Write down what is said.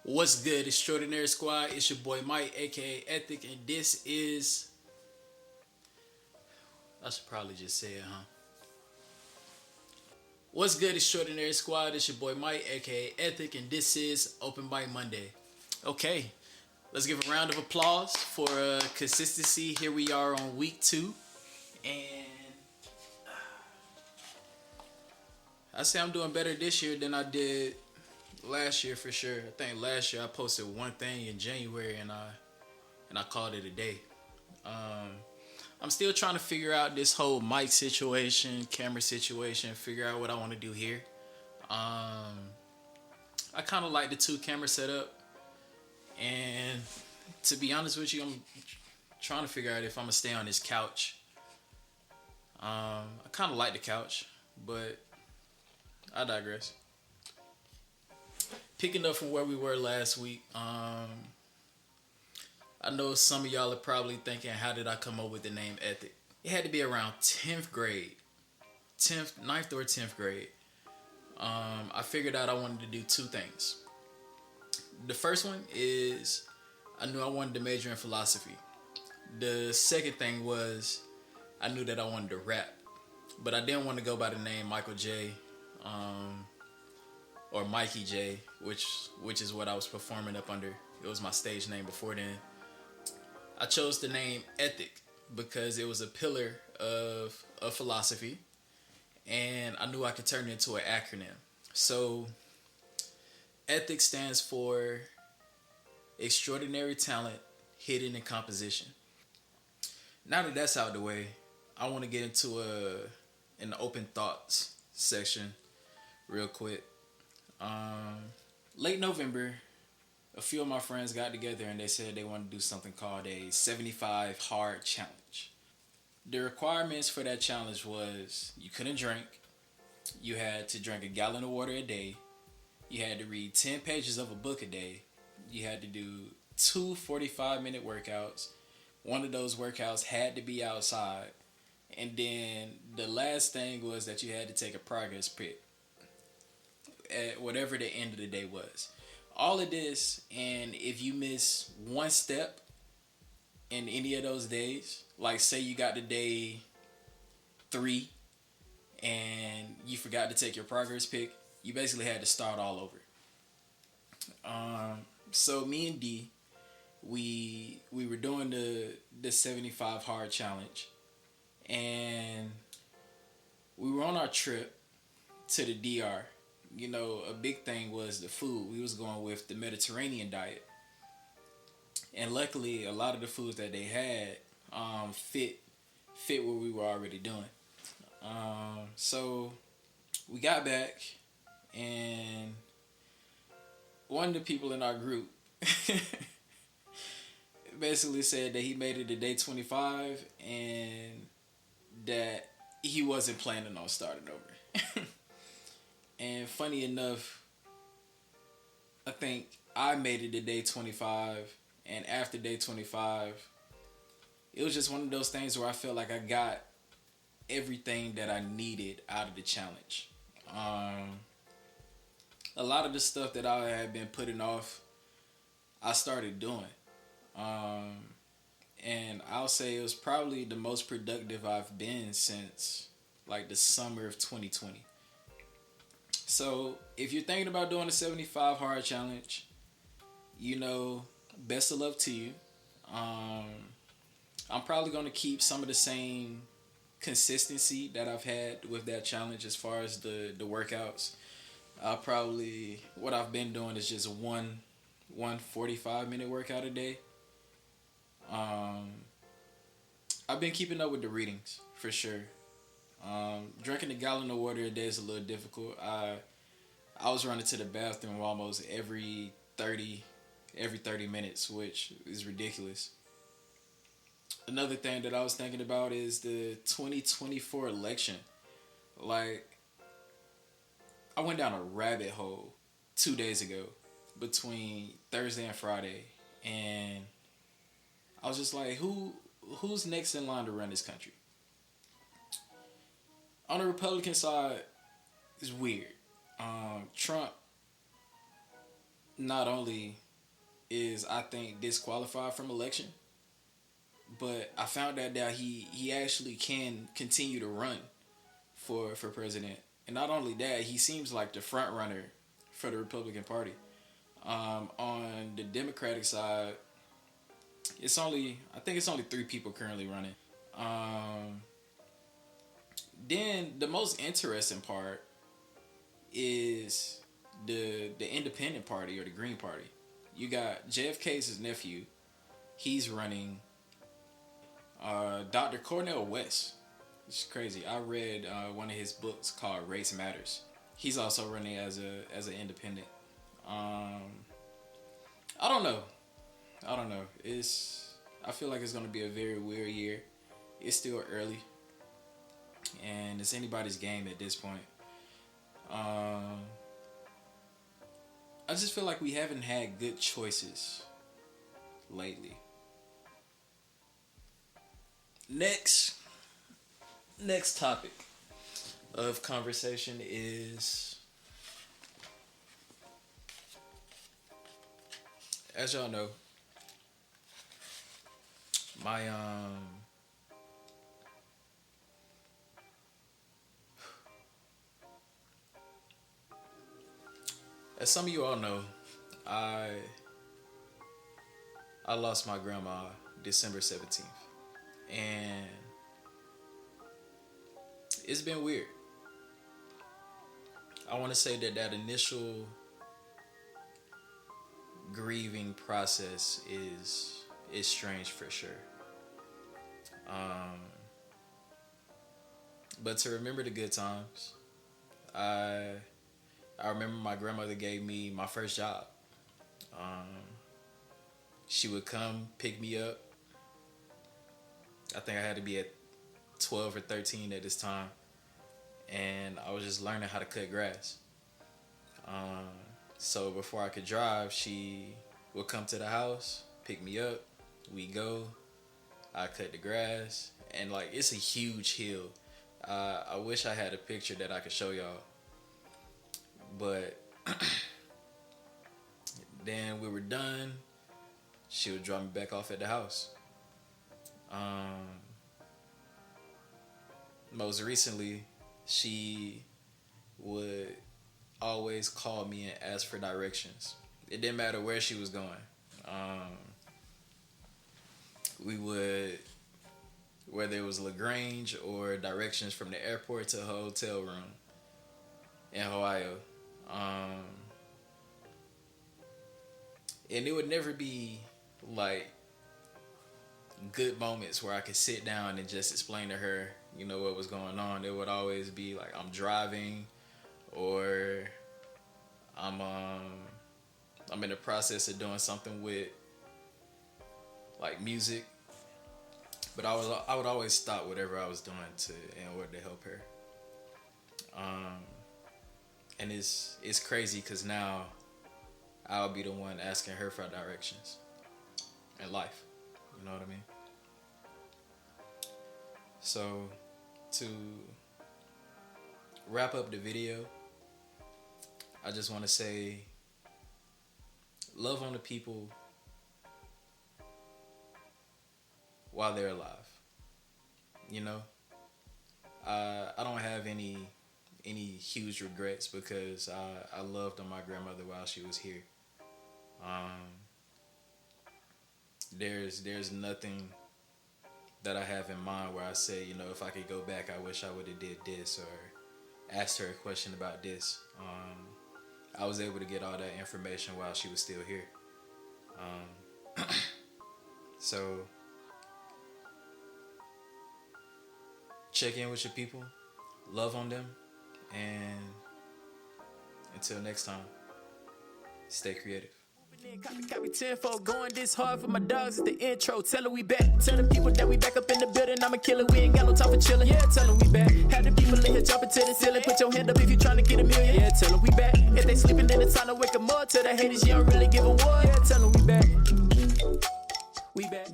What's good, Extraordinary Squad? It's your boy Mike, aka Ethic, and this is. I should probably just say it, huh? What's good, Extraordinary Squad? It's your boy Mike, aka Ethic, and this is Open Mic Monday. Okay, let's give a round of applause for consistency. Here we are on week two, and I say I'm doing better this year than I did last year for sure. I think last year I posted one thing in January and I called it a day. Um, I'm still trying to figure out this whole mic situation, camera situation, figure out what I want to do here. Um, I kind of like the two camera setup, and to be honest with you, I'm trying to figure out if I'm gonna stay on this couch. I kind of like the couch, but I digress. Picking up from where we were last week, I know some of y'all are probably thinking, how did I come up with the name Ethic? It had to be around 10th grade, 10th, ninth or 10th grade. I figured out I wanted to do two things. The first one is I knew I wanted to major in philosophy. The second thing was I knew that I wanted to rap, but I didn't want to go by the name Michael J. Um, or Mikey J, which is what I was performing up under. It was my stage name before then. I chose the name Ethic because it was a pillar of philosophy, and I knew I could turn it into an acronym. So, Ethic stands for Extraordinary Talent Hidden in Composition. Now that that's out the way, I want to get into an open thoughts section real quick. Um, Late November, a few of my friends got together and they said they wanted to do something called a 75 hard challenge. The requirements for that challenge was you couldn't drink, you had to drink a gallon of water a day, you had to read 10 pages of a book a day, you had to do two 45-minute workouts. One of those workouts had to be outside. And then the last thing was that you had to take a progress pic at whatever the end of the day was. All of this, and if you miss one step in any of those days, like say you got to day 3 and you forgot to take your progress pic, you basically had to start all over. So me and D, we were doing the 75 hard challenge, and we were on our trip to the DR. You know, a big thing was the food. We was going with the Mediterranean diet, and luckily, a lot of the foods that they had fit what we were already doing. So we got back, and one of the people in our group basically said that he made it to day 25 and that he wasn't planning on starting over. And funny enough, I think I made it to day 25, and after day 25, it was just one of those things where I felt like I got everything that I needed out of the challenge. A lot of the stuff that I had been putting off, I started doing. Um, and I'll say it was probably the most productive I've been since like the summer of 2020. So if you're thinking about doing a 75 hard challenge, you know, best of luck to you. Um, I'm probably going to keep some of the same consistency that I've had with that challenge as far as the workouts. What I've been doing is just one 45-minute workout a day. Um, I've been keeping up with the readings for sure. Drinking a gallon of water a day is a little difficult. I was running to the bathroom almost every 30 minutes, which is ridiculous. Another thing that I was thinking about is the 2024 election. Like, I went down a rabbit hole 2 days ago between Thursday and Friday, and I was just like, who's next in line to run this country? On the Republican side, it's weird. Trump not only is I think disqualified from election, but I found out that he actually can continue to run for president. And not only that, he seems like the front runner for the Republican Party. On the Democratic side, I think it's only 3 people currently running. Then the most interesting part is the Independent Party or the Green Party. You got JFK's nephew. He's running. Dr. Cornel West. It's crazy. I read one of his books called Race Matters. He's also running as an independent. I don't know. I feel like it's gonna be a very weird year. It's still early, and it's anybody's game at this point. I just feel like we haven't had good choices lately. Next topic of conversation is, as y'all know, my as some of you all know, I lost my grandma December 17th. And it's been weird. I want to say that initial grieving process is strange for sure. But to remember the good times, I remember my grandmother gave me my first job. She would come pick me up. I think I had to be at 12 or 13 at this time. And I was just learning how to cut grass. So before I could drive, she would come to the house, pick me up, we go, I cut the grass, and like it's a huge hill. I wish I had a picture that I could show y'all. But then we were done, she would drop me back off at the house. Most recently, she would always call me and ask for directions. It didn't matter where she was going. We would, whether it was LaGrange or directions from the airport to her hotel room in Ohio. And it would never be like good moments where I could sit down and just explain to her, you know, what was going on. It would always be like I'm driving, or I'm in the process of doing something with like music. But I would always stop whatever I was doing in order to help her. And it's crazy because now I'll be the one asking her for directions in life. You know what I mean? So to wrap up the video, I just want to say, love on the people while they're alive. You know, I don't have any huge regrets because I loved on my grandmother while she was here. There's nothing that I have in mind where I say, you know, if I could go back, I wish I would have did this or asked her a question about this. I was able to get all that information while she was still here. So check in with your people, love on them, and until next time, stay creative. Copy tenfold, going this hard for my dogs is the intro. Tell them we back. Tell the people that we back up in the building. I'm a killer, we ain't got no time for chillin'. Yeah, tell them we back. Have the people in here jumping to the ceiling. Put your hand up if you tryna get a million. Yeah, tell them we back. If they sleeping, then it's time to wake them up. To the haters, you don't really give a what. Yeah, tell them we back. We back.